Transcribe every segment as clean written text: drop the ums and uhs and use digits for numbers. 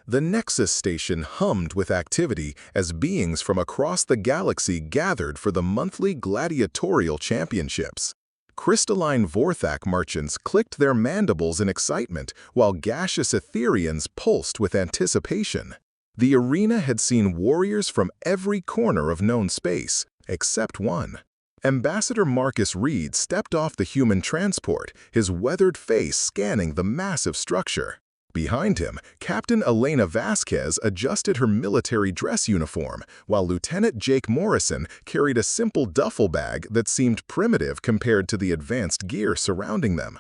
The Nexus station hummed with activity as beings from across the galaxy gathered for the monthly gladiatorial championships. Crystalline Vorthak merchants clicked their mandibles in excitement, while gaseous Etherians pulsed with anticipation. The arena had seen warriors from every corner of known space, except one. Ambassador Marcus Reed stepped off the human transport, his weathered face scanning the massive structure. Behind him, Captain Elena Vasquez adjusted her military dress uniform, while Lieutenant Jake Morrison carried a simple duffel bag that seemed primitive compared to the advanced gear surrounding them.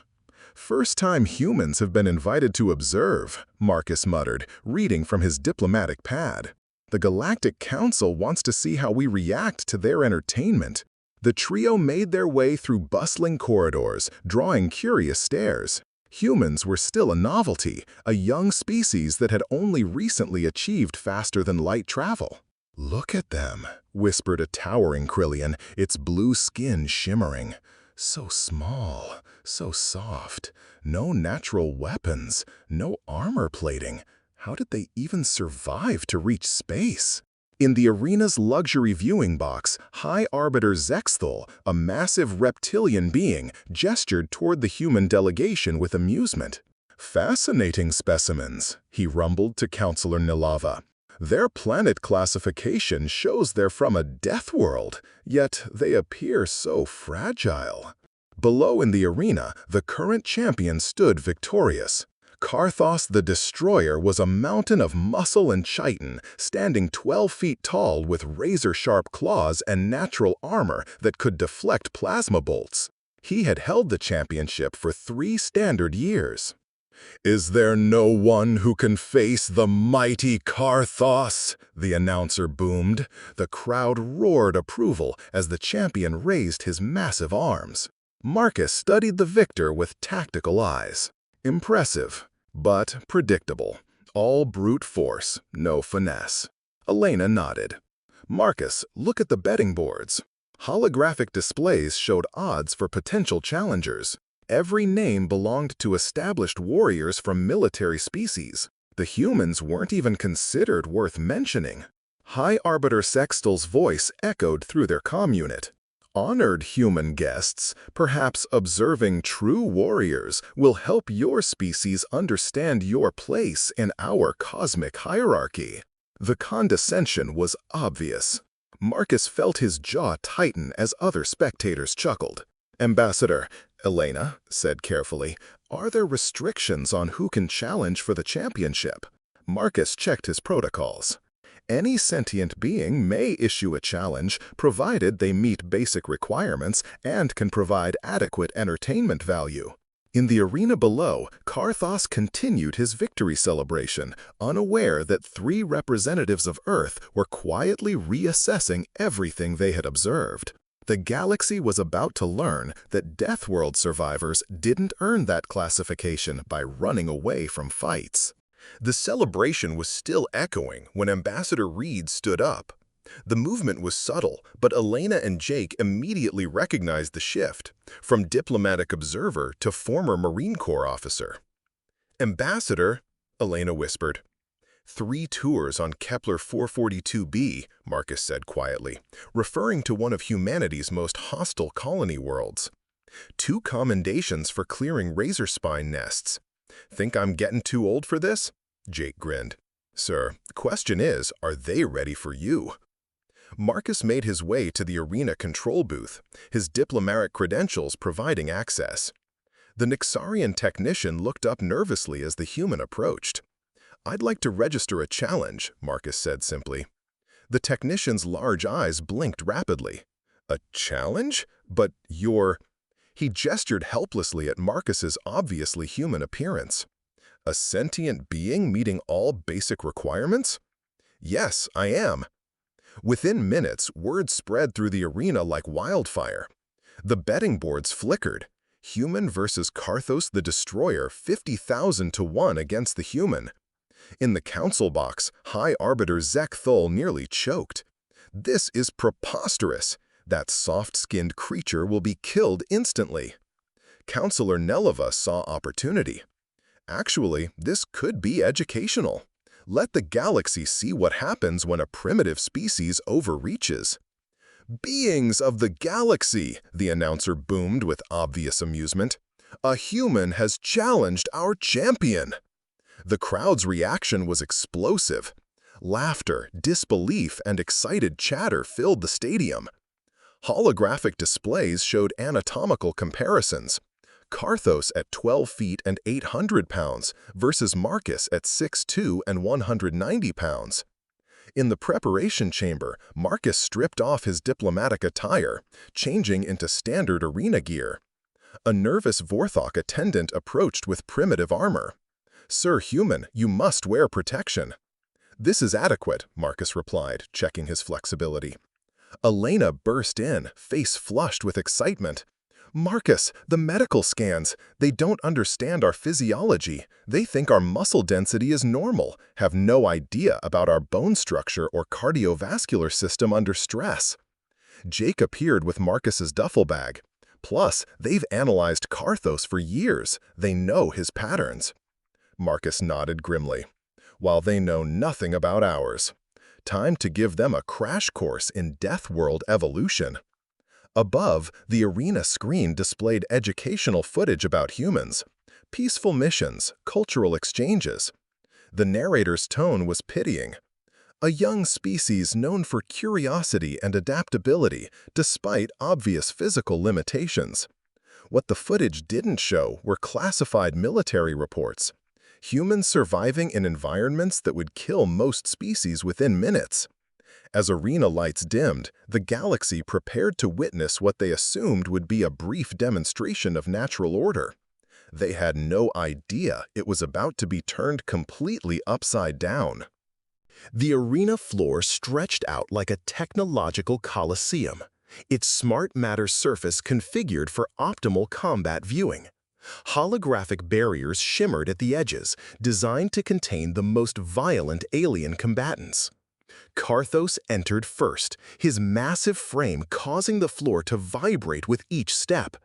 "First-time humans have been invited to observe," Marcus muttered, reading from his diplomatic pad. "The Galactic Council wants to see how we react to their entertainment." The trio made their way through bustling corridors, drawing curious stares. Humans were still a novelty, a young species that had only recently achieved faster-than-light travel. "Look at them," whispered a towering Krillian, its blue skin shimmering. "So small, so soft, no natural weapons, no armor plating. How did they even survive to reach space?" In the arena's luxury viewing box, High Arbiter Zexthal, a massive reptilian being, gestured toward the human delegation with amusement. "Fascinating specimens," he rumbled to Counselor Nilava. "Their planet classification shows they're from a death world, yet they appear so fragile." Below in the arena, the current champion stood victorious. Karthos the Destroyer was a mountain of muscle and chitin, standing 12 feet tall with razor-sharp claws and natural armor that could deflect plasma bolts. He had held the championship for 3 standard years. "Is there no one who can face the mighty Karthos?" the announcer boomed. The crowd roared approval as the champion raised his massive arms. Marcus studied the victor with tactical eyes. Impressive, but predictable. All brute force, no finesse. Elena nodded. "Marcus, look at the betting boards." Holographic displays showed odds for potential challengers. Every name belonged to established warriors from military species. The humans weren't even considered worth mentioning. High Arbiter Sextal's voice echoed through their comm unit. "Honored human guests, perhaps observing true warriors will help your species understand your place in our cosmic hierarchy." The condescension was obvious. Marcus felt his jaw tighten as other spectators chuckled. "Ambassador," Elena said carefully, "are there restrictions on who can challenge for the championship?" Marcus checked his protocols. "Any sentient being may issue a challenge, provided they meet basic requirements and can provide adequate entertainment value." In the arena below, Karthos continued his victory celebration, unaware that 3 representatives of Earth were quietly reassessing everything they had observed. The galaxy was about to learn that Death World survivors didn't earn that classification by running away from fights. The celebration was still echoing when Ambassador Reed stood up. The movement was subtle, but Elena and Jake immediately recognized the shift, from diplomatic observer to former Marine Corps officer. "Ambassador," Elena whispered. 3 tours on Kepler 442b, Marcus said quietly, referring to one of humanity's most hostile colony worlds. 2 commendations for clearing razor spine nests. "Think I'm getting too old for this?" Jake grinned. "Sir, the question is, are they ready for you?" Marcus made his way to the arena control booth, his diplomatic credentials providing access. The Nixarian technician looked up nervously as the human approached. "I'd like to register a challenge," Marcus said simply. The technician's large eyes blinked rapidly. "A challenge? But you're—" He gestured helplessly at Marcus's obviously human appearance. "A sentient being meeting all basic requirements?" "Yes, I am." Within minutes, word spread through the arena like wildfire. The betting boards flickered. Human versus Karthos the Destroyer, 50,000 to 1 against the human. In the council box, High Arbiter Zexthal nearly choked. "This is preposterous. That soft-skinned creature will be killed instantly." Counselor Neleva saw opportunity. "Actually, this could be educational." Let the galaxy see what happens when a primitive species overreaches. "Beings of the galaxy," the announcer boomed with obvious amusement. "A human has challenged our champion." The crowd's reaction was explosive. Laughter, disbelief, and excited chatter filled the stadium. Holographic displays showed anatomical comparisons. Karthos at 12 feet and 800 pounds versus Marcus at 6'2" and 190 pounds. In the preparation chamber, Marcus stripped off his diplomatic attire, changing into standard arena gear. A nervous Vorthok attendant approached with primitive armor. "Sir Human, you must wear protection." "This is adequate," Marcus replied, checking his flexibility. Elena burst in, face flushed with excitement. "Marcus, the medical scans, they don't understand our physiology. They think our muscle density is normal, have no idea about our bone structure or cardiovascular system under stress." Jake appeared with Marcus's duffel bag. "Plus, they've analyzed Karthos for years. They know his patterns." Marcus nodded grimly. "While they know nothing about ours. Time to give them a crash course in Death World evolution." Above, the arena screen displayed educational footage about humans, peaceful missions, cultural exchanges. The narrator's tone was pitying. "A young species known for curiosity and adaptability, despite obvious physical limitations." What the footage didn't show were classified military reports. Humans surviving in environments that would kill most species within minutes. As arena lights dimmed, the galaxy prepared to witness what they assumed would be a brief demonstration of natural order. They had no idea it was about to be turned completely upside down. The arena floor stretched out like a technological coliseum, its smart matter surface configured for optimal combat viewing. Holographic barriers shimmered at the edges, designed to contain the most violent alien combatants. Karthos entered first, his massive frame causing the floor to vibrate with each step.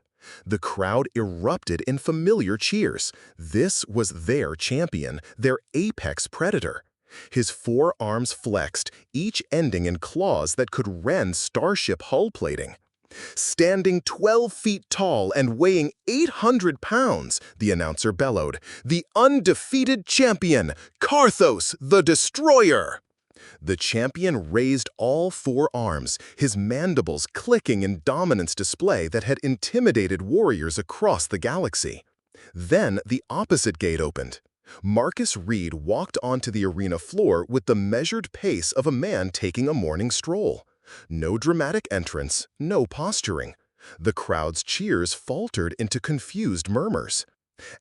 The crowd erupted in familiar cheers. This was their champion, their apex predator. His four arms flexed, each ending in claws that could rend starship hull plating. "Standing 12 feet tall and weighing 800 pounds, the announcer bellowed, "the undefeated champion, Karthos the Destroyer!" The champion raised all four arms, his mandibles clicking in dominance display that had intimidated warriors across the galaxy. Then the opposite gate opened. Marcus Reed walked onto the arena floor with the measured pace of a man taking a morning stroll. No dramatic entrance, no posturing. The crowd's cheers faltered into confused murmurs.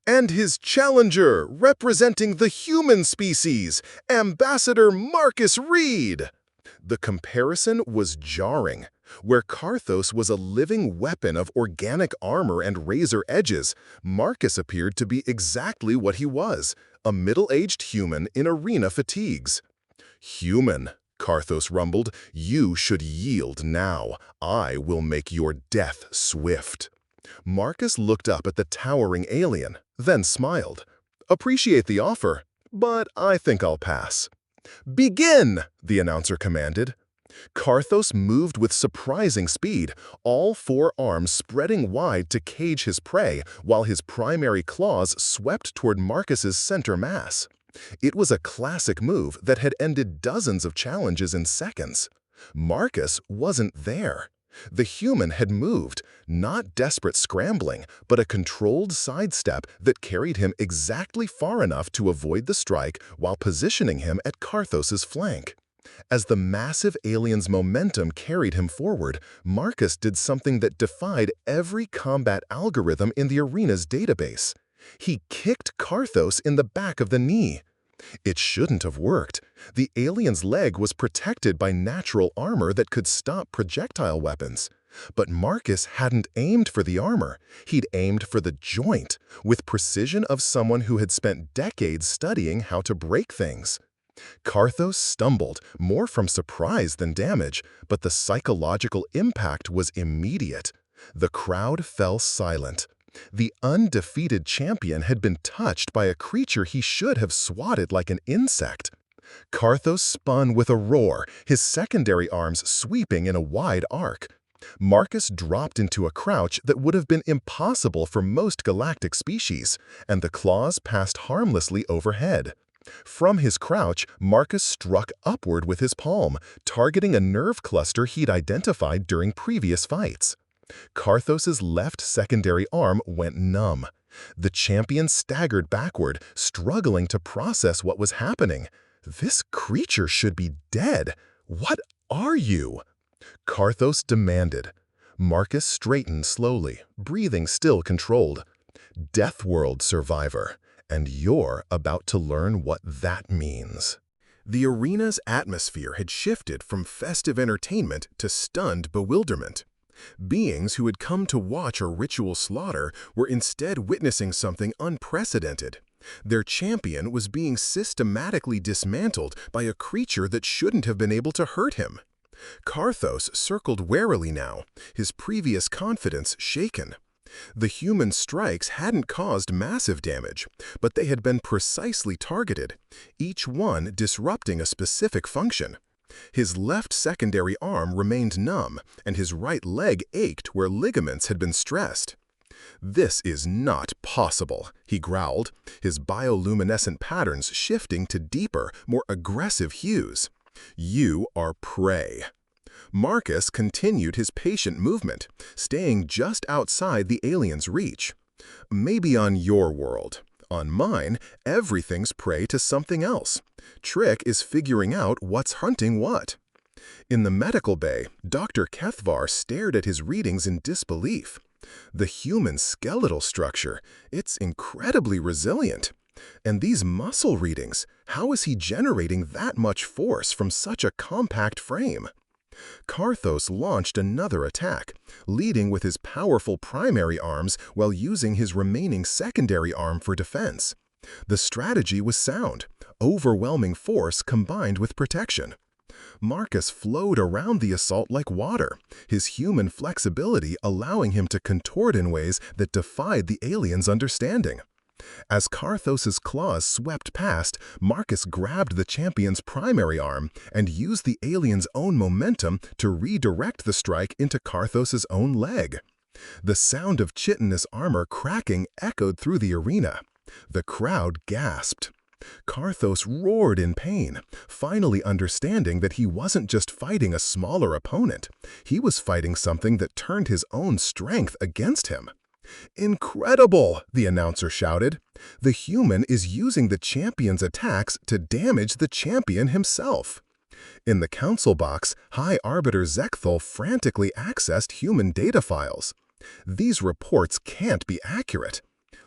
"And his challenger, representing the human species, Ambassador Marcus Reed!" The comparison was jarring. Where Karthos was a living weapon of organic armor and razor edges, Marcus appeared to be exactly what he was, a middle-aged human in arena fatigues. "Human," Karthos rumbled, "you should yield now. I will make your death swift." Marcus looked up at the towering alien, then smiled. "Appreciate the offer, but I think I'll pass." "Begin!" the announcer commanded. Karthos moved with surprising speed, all four arms spreading wide to cage his prey, while his primary claws swept toward Marcus's center mass. It was a classic move that had ended dozens of challenges in seconds. Marcus wasn't there. The human had moved, not desperate scrambling, but a controlled sidestep that carried him exactly far enough to avoid the strike while positioning him at Karthos's flank. As the massive alien's momentum carried him forward, Marcus did something that defied every combat algorithm in the arena's database. He kicked Karthos in the back of the knee. It shouldn't have worked. The alien's leg was protected by natural armor that could stop projectile weapons. But Marcus hadn't aimed for the armor. He'd aimed for the joint, with precision of someone who had spent decades studying how to break things. Karthos stumbled, more from surprise than damage, but the psychological impact was immediate. The crowd fell silent. The undefeated champion had been touched by a creature he should have swatted like an insect. Karthos spun with a roar, his secondary arms sweeping in a wide arc. Marcus dropped into a crouch that would have been impossible for most galactic species, and the claws passed harmlessly overhead. From his crouch, Marcus struck upward with his palm, targeting a nerve cluster he'd identified during previous fights. Karthos's left secondary arm went numb. The champion staggered backward, struggling to process what was happening. This creature should be dead. What are you? Karthos demanded. Marcus straightened slowly, breathing still controlled. Deathworld survivor, and you're about to learn what that means. The arena's atmosphere had shifted from festive entertainment to stunned bewilderment. Beings who had come to watch a ritual slaughter were instead witnessing something unprecedented. Their champion was being systematically dismantled by a creature that shouldn't have been able to hurt him. Karthos circled warily now, his previous confidence shaken. The human strikes hadn't caused massive damage, but they had been precisely targeted, each one disrupting a specific function. His left secondary arm remained numb, and his right leg ached where ligaments had been stressed. "This is not possible," he growled, his bioluminescent patterns shifting to deeper, more aggressive hues. "You are prey." Marcus continued his patient movement, staying just outside the alien's reach. "Maybe on your world. On mine, everything's prey to something else. Trick is figuring out what's hunting what." In the medical bay, Dr. Kethvar stared at his readings in disbelief. The human skeletal structure, it's incredibly resilient. And these muscle readings, how is he generating that much force from such a compact frame? Karthos launched another attack, leading with his powerful primary arms while using his remaining secondary arm for defense. The strategy was sound, overwhelming force combined with protection. Marcus flowed around the assault like water, his human flexibility allowing him to contort in ways that defied the alien's understanding. As Karthos's claws swept past, Marcus grabbed the champion's primary arm and used the alien's own momentum to redirect the strike into Karthos's own leg. The sound of chitinous armor cracking echoed through the arena. The crowd gasped. Karthos roared in pain, finally understanding that he wasn't just fighting a smaller opponent. He was fighting something that turned his own strength against him. "Incredible!" the announcer shouted. "The human is using the champion's attacks to damage the champion himself." In the council box, High Arbiter Zekthal frantically accessed human data files. "These reports can't be accurate."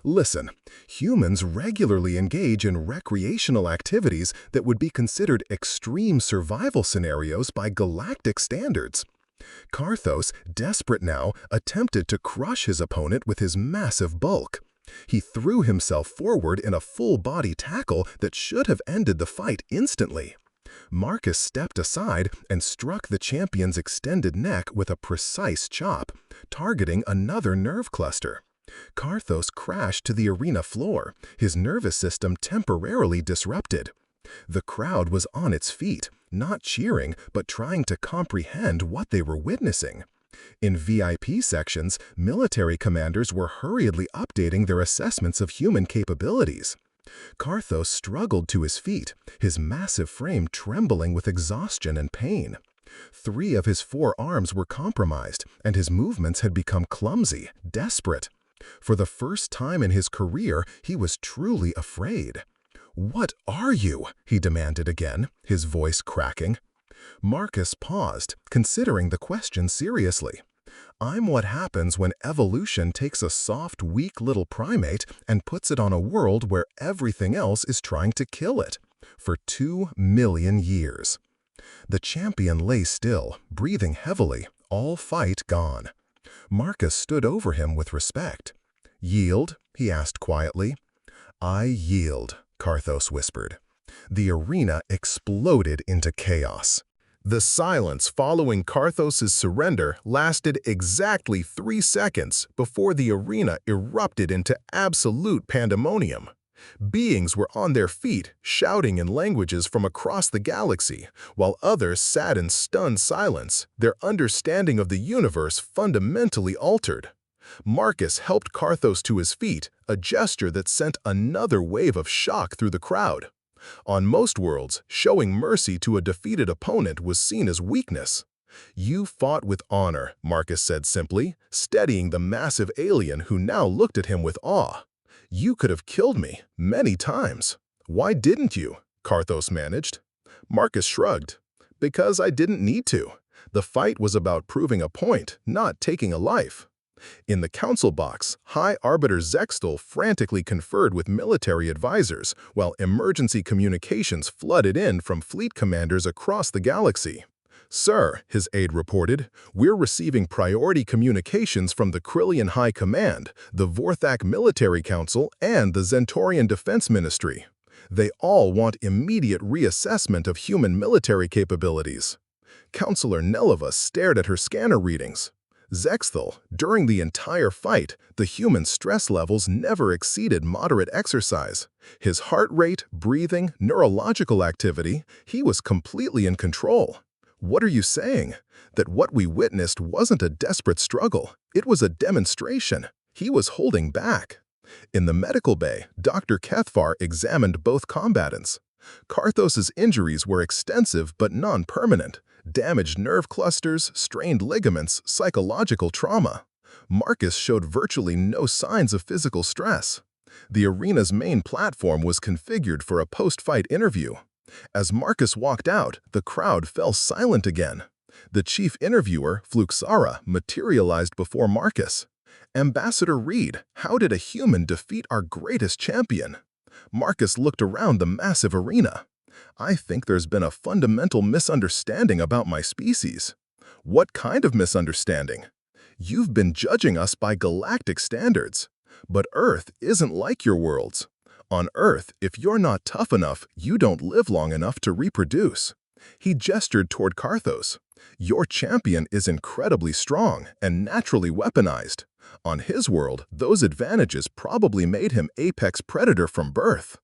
Listen, humans regularly engage in recreational activities that would be considered extreme survival scenarios by galactic standards. Karthos, desperate now, attempted to crush his opponent with his massive bulk. He threw himself forward in a full-body tackle that should have ended the fight instantly. Marcus stepped aside and struck the champion's extended neck with a precise chop, targeting another nerve cluster. Karthos crashed to the arena floor, his nervous system temporarily disrupted. The crowd was on its feet, not cheering, but trying to comprehend what they were witnessing. In VIP sections, military commanders were hurriedly updating their assessments of human capabilities. Karthos struggled to his feet, his massive frame trembling with exhaustion and pain. 3 of his 4 arms were compromised, and his movements had become clumsy, desperate. For the first time in his career, he was truly afraid. "What are you?" he demanded again, his voice cracking. Marcus paused, considering the question seriously. "I'm what happens when evolution takes a soft, weak little primate and puts it on a world where everything else is trying to kill it. For 2 million years." The champion lay still, breathing heavily, all fight gone. Marcus stood over him with respect. "Yield?" he asked quietly. "I yield," Karthos whispered. The arena exploded into chaos. The silence following Karthos's surrender lasted exactly 3 seconds before the arena erupted into absolute pandemonium. Beings were on their feet, shouting in languages from across the galaxy, while others sat in stunned silence, their understanding of the universe fundamentally altered. Marcus helped Karthos to his feet, a gesture that sent another wave of shock through the crowd. On most worlds, showing mercy to a defeated opponent was seen as weakness. "You fought with honor," Marcus said simply, steadying the massive alien who now looked at him with awe. "You could have killed me many times. Why didn't you?" Karthos managed. Marcus shrugged. "Because I didn't need to. The fight was about proving a point, not taking a life." In the council box, High Arbiter Zextal frantically conferred with military advisors, while emergency communications flooded in from fleet commanders across the galaxy. "Sir," his aide reported, "we're receiving priority communications from the Krillian High Command, the Vorthak Military Council, and the Zentorian Defense Ministry. They all want immediate reassessment of human military capabilities." Counselor Neleva stared at her scanner readings. "Zexthal, during the entire fight, the human stress levels never exceeded moderate exercise. His heart rate, breathing, neurological activity, he was completely in control." "What are you saying? That what we witnessed wasn't a desperate struggle, it was a demonstration. He was holding back." In the medical bay, Dr. Kethvar examined both combatants. Karthos's injuries were extensive but non-permanent. Damaged nerve clusters, strained ligaments, psychological trauma. Marcus showed virtually no signs of physical stress. The arena's main platform was configured for a post-fight interview. As Marcus walked out, the crowd fell silent again. The chief interviewer, Fluxara, materialized before Marcus. "Ambassador Reed, how did a human defeat our greatest champion?" Marcus looked around the massive arena. "I think there's been a fundamental misunderstanding about my species." "What kind of misunderstanding?" "You've been judging us by galactic standards. But Earth isn't like your worlds. On Earth, if you're not tough enough, you don't live long enough to reproduce." He gestured toward Karthos. "Your champion is incredibly strong and naturally weaponized. On his world, those advantages probably made him apex predator from birth."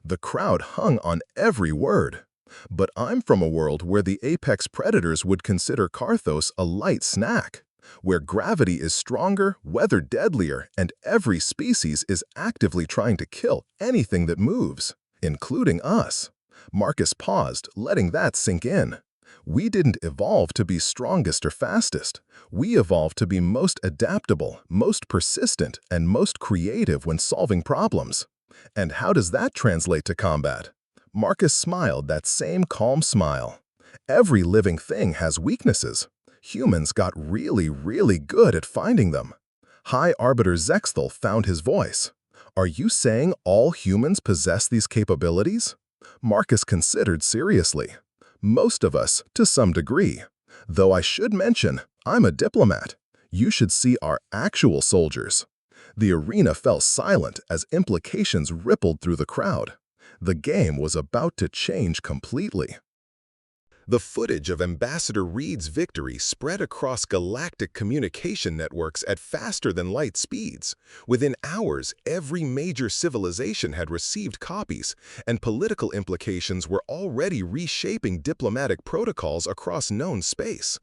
The crowd hung on every word. "But I'm from a world where the apex predators would consider Karthos a light snack, where gravity is stronger, weather deadlier, and every species is actively trying to kill anything that moves, including us." Marcus paused, letting that sink in. "We didn't evolve to be strongest or fastest. We evolved to be most adaptable, most persistent, and most creative when solving problems." "And how does that translate to combat?" Marcus smiled that same calm smile. "Every living thing has weaknesses. Humans got really good at finding them." High Arbiter Zexthal found his voice. "Are you saying all humans possess these capabilities?" Marcus considered seriously. "Most of us, to some degree. Though I should mention, I'm a diplomat. You should see our actual soldiers." The arena fell silent as implications rippled through the crowd. The game was about to change completely. The footage of Ambassador Reed's victory spread across galactic communication networks at faster-than-light speeds. Within hours, every major civilization had received copies, and political implications were already reshaping diplomatic protocols across known space.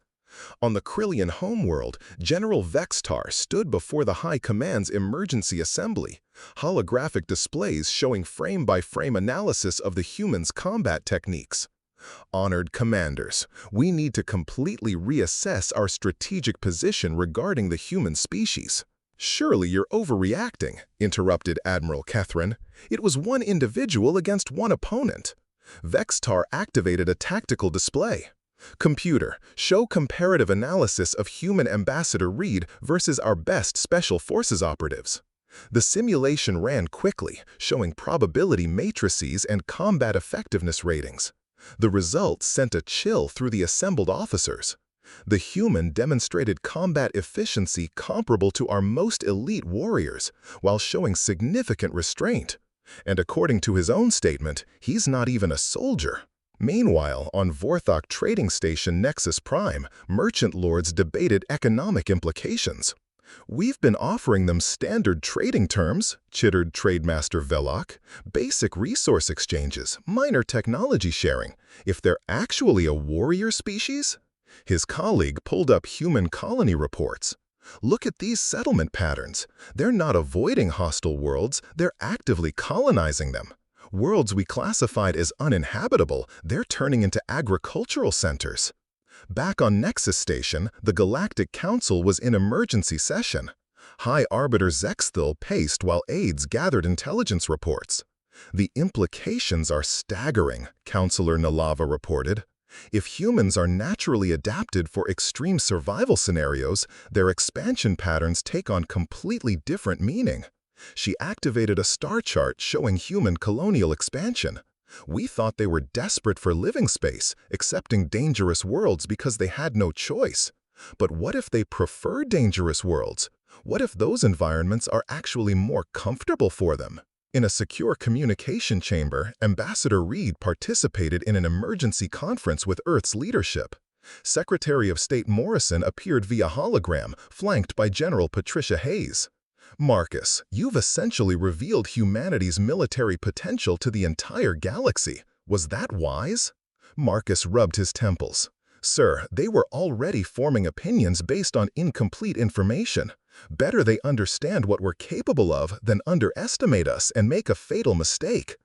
On the Krillian homeworld, General Vextar stood before the High Command's emergency assembly, holographic displays showing frame-by-frame analysis of the humans' combat techniques. "Honored commanders, we need to completely reassess our strategic position regarding the human species." "Surely you're overreacting," interrupted Admiral Kethrin. "It was one individual against one opponent." Vextar activated a tactical display. "Computer, show comparative analysis of human Ambassador Reed versus our best Special Forces operatives." The simulation ran quickly, showing probability matrices and combat effectiveness ratings. The results sent a chill through the assembled officers. The human demonstrated combat efficiency comparable to our most elite warriors, while showing significant restraint. And according to his own statement, he's not even a soldier. Meanwhile, on Vorthok trading station Nexus Prime, merchant lords debated economic implications. "We've been offering them standard trading terms," chittered Trademaster Velok, "basic resource exchanges, minor technology sharing. If they're actually a warrior species?" His colleague pulled up human colony reports. "Look at these settlement patterns. They're not avoiding hostile worlds, they're actively colonizing them. Worlds we classified as uninhabitable, they're turning into agricultural centers." Back on Nexus Station, the Galactic Council was in emergency session. High Arbiter Zexthil paced while aides gathered intelligence reports. "The implications are staggering," Counselor Nalava reported. "If humans are naturally adapted for extreme survival scenarios, their expansion patterns take on completely different meaning." She activated a star chart showing human colonial expansion. "We thought they were desperate for living space, accepting dangerous worlds because they had no choice. But what if they prefer dangerous worlds? What if those environments are actually more comfortable for them?" In a secure communication chamber, Ambassador Reed participated in an emergency conference with Earth's leadership. Secretary of State Morrison appeared via hologram, flanked by General Patricia Hayes. "Marcus, you've essentially revealed humanity's military potential to the entire galaxy. Was that wise?" Marcus rubbed his temples. "Sir, they were already forming opinions based on incomplete information. Better they understand what we're capable of than underestimate us and make a fatal mistake."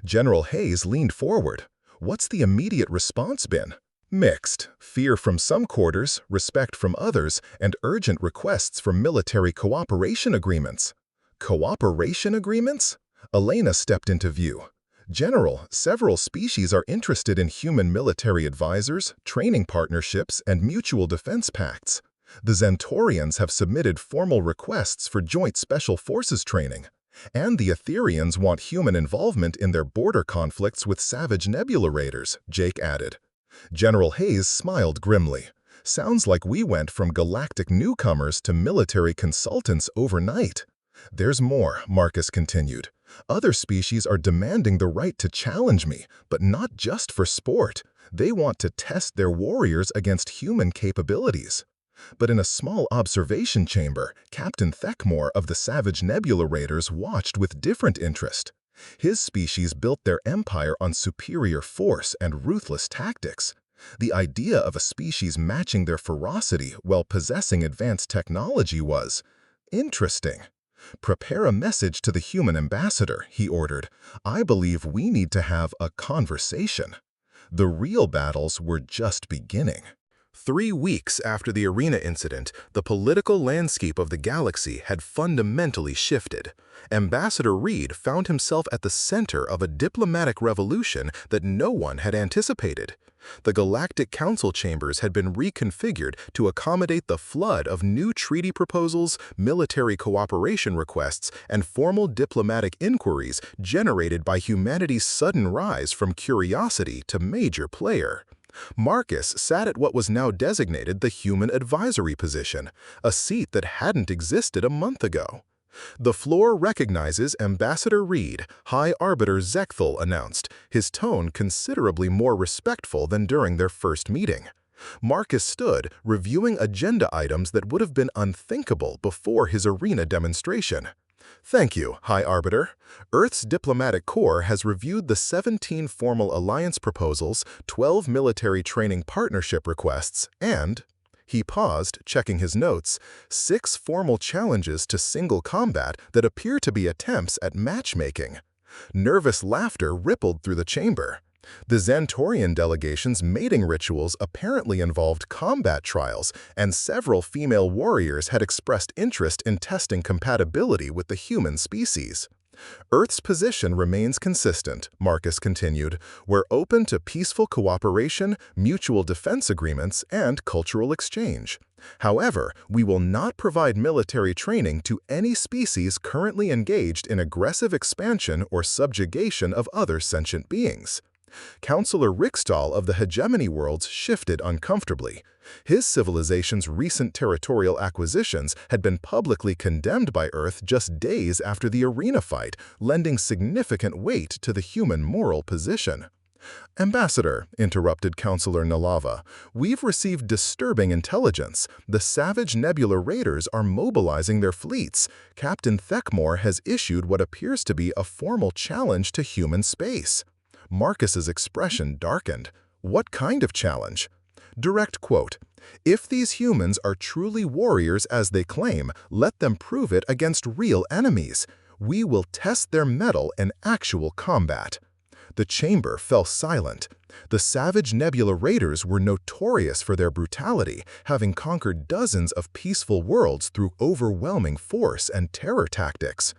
General Hayes leaned forward. "What's the immediate response been?" "Mixed. Fear from some quarters, respect from others, and urgent requests for military cooperation agreements." "Cooperation agreements?" Elena stepped into view. "General, several species are interested in human military advisors, training partnerships, and mutual defense pacts. The Zentorians have submitted formal requests for joint special forces training. And the Etherians want human involvement in their border conflicts with savage nebula raiders," Jake added. General Hayes smiled grimly. "Sounds like we went from galactic newcomers to military consultants overnight." "There's more," Marcus continued. "Other species are demanding the right to challenge me, but not just for sport. They want to test their warriors against human capabilities." But in a small observation chamber, Captain Thekmore of the Savage Nebula Raiders watched with different interest. His species built their empire on superior force and ruthless tactics. The idea of a species matching their ferocity while possessing advanced technology was interesting. "Prepare a message to the human ambassador," he ordered. "I believe we need to have a conversation." The real battles were just beginning. 3 weeks after the arena incident, the political landscape of the galaxy had fundamentally shifted. Ambassador Reed found himself at the center of a diplomatic revolution that no one had anticipated. The Galactic Council chambers had been reconfigured to accommodate the flood of new treaty proposals, military cooperation requests, and formal diplomatic inquiries generated by humanity's sudden rise from curiosity to major player. Marcus sat at what was now designated the Human Advisory position, a seat that hadn't existed a month ago. "The floor recognizes Ambassador Reed," High Arbiter Zexthil announced, his tone considerably more respectful than during their first meeting. Marcus stood, reviewing agenda items that would have been unthinkable before his arena demonstration. "Thank you, High Arbiter. Earth's diplomatic corps has reviewed the 17 formal alliance proposals, 12 military training partnership requests, and—" he paused, checking his notes, "6 formal challenges to single combat that appear to be attempts at matchmaking." Nervous laughter rippled through the chamber. The Zentorian delegation's mating rituals apparently involved combat trials, and several female warriors had expressed interest in testing compatibility with the human species. "Earth's position remains consistent," Marcus continued. "We're open to peaceful cooperation, mutual defense agreements, and cultural exchange. However, we will not provide military training to any species currently engaged in aggressive expansion or subjugation of other sentient beings." Counselor Rickstall of the Hegemony Worlds shifted uncomfortably. His civilization's recent territorial acquisitions had been publicly condemned by Earth just days after the arena fight, lending significant weight to the human moral position. Ambassador, interrupted Counselor Nalava, we've received disturbing intelligence. The savage Nebula Raiders are mobilizing their fleets. Captain Thekmore has issued what appears to be a formal challenge to human space. Marcus's expression darkened. What kind of challenge? Direct quote, "If these humans are truly warriors as they claim, let them prove it against real enemies. We will test their mettle in actual combat." The chamber fell silent. The savage Nebula Raiders were notorious for their brutality, having conquered dozens of peaceful worlds through overwhelming force and terror tactics.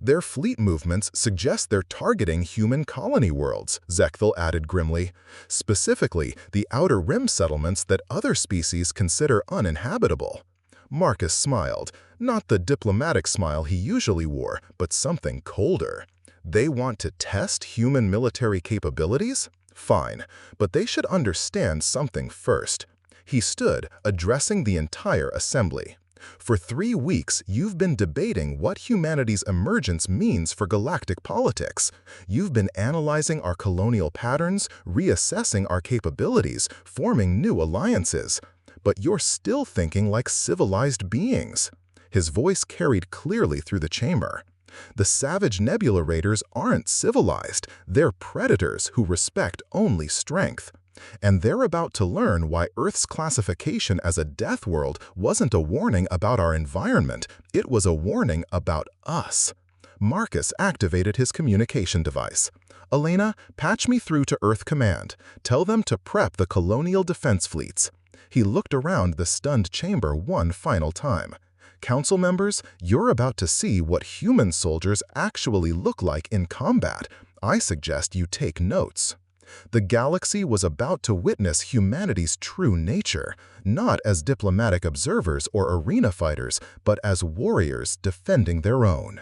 Their fleet movements suggest they're targeting human colony worlds, Zechthel added grimly. Specifically, the Outer Rim settlements that other species consider uninhabitable. Marcus smiled, not the diplomatic smile he usually wore, but something colder. They want to test human military capabilities? Fine, but they should understand something first. He stood, addressing the entire assembly. For 3 weeks, you've been debating what humanity's emergence means for galactic politics. You've been analyzing our colonial patterns, reassessing our capabilities, forming new alliances. But you're still thinking like civilized beings. His voice carried clearly through the chamber. The savage Nebula Raiders aren't civilized. They're predators who respect only strength. And they're about to learn why Earth's classification as a death world wasn't a warning about our environment, it was a warning about us. Marcus activated his communication device. "Elena, patch me through to Earth Command. Tell them to prep the colonial defense fleets." He looked around the stunned chamber one final time. "Council members, you're about to see what human soldiers actually look like in combat. I suggest you take notes." The galaxy was about to witness humanity's true nature, not as diplomatic observers or arena fighters, but as warriors defending their own.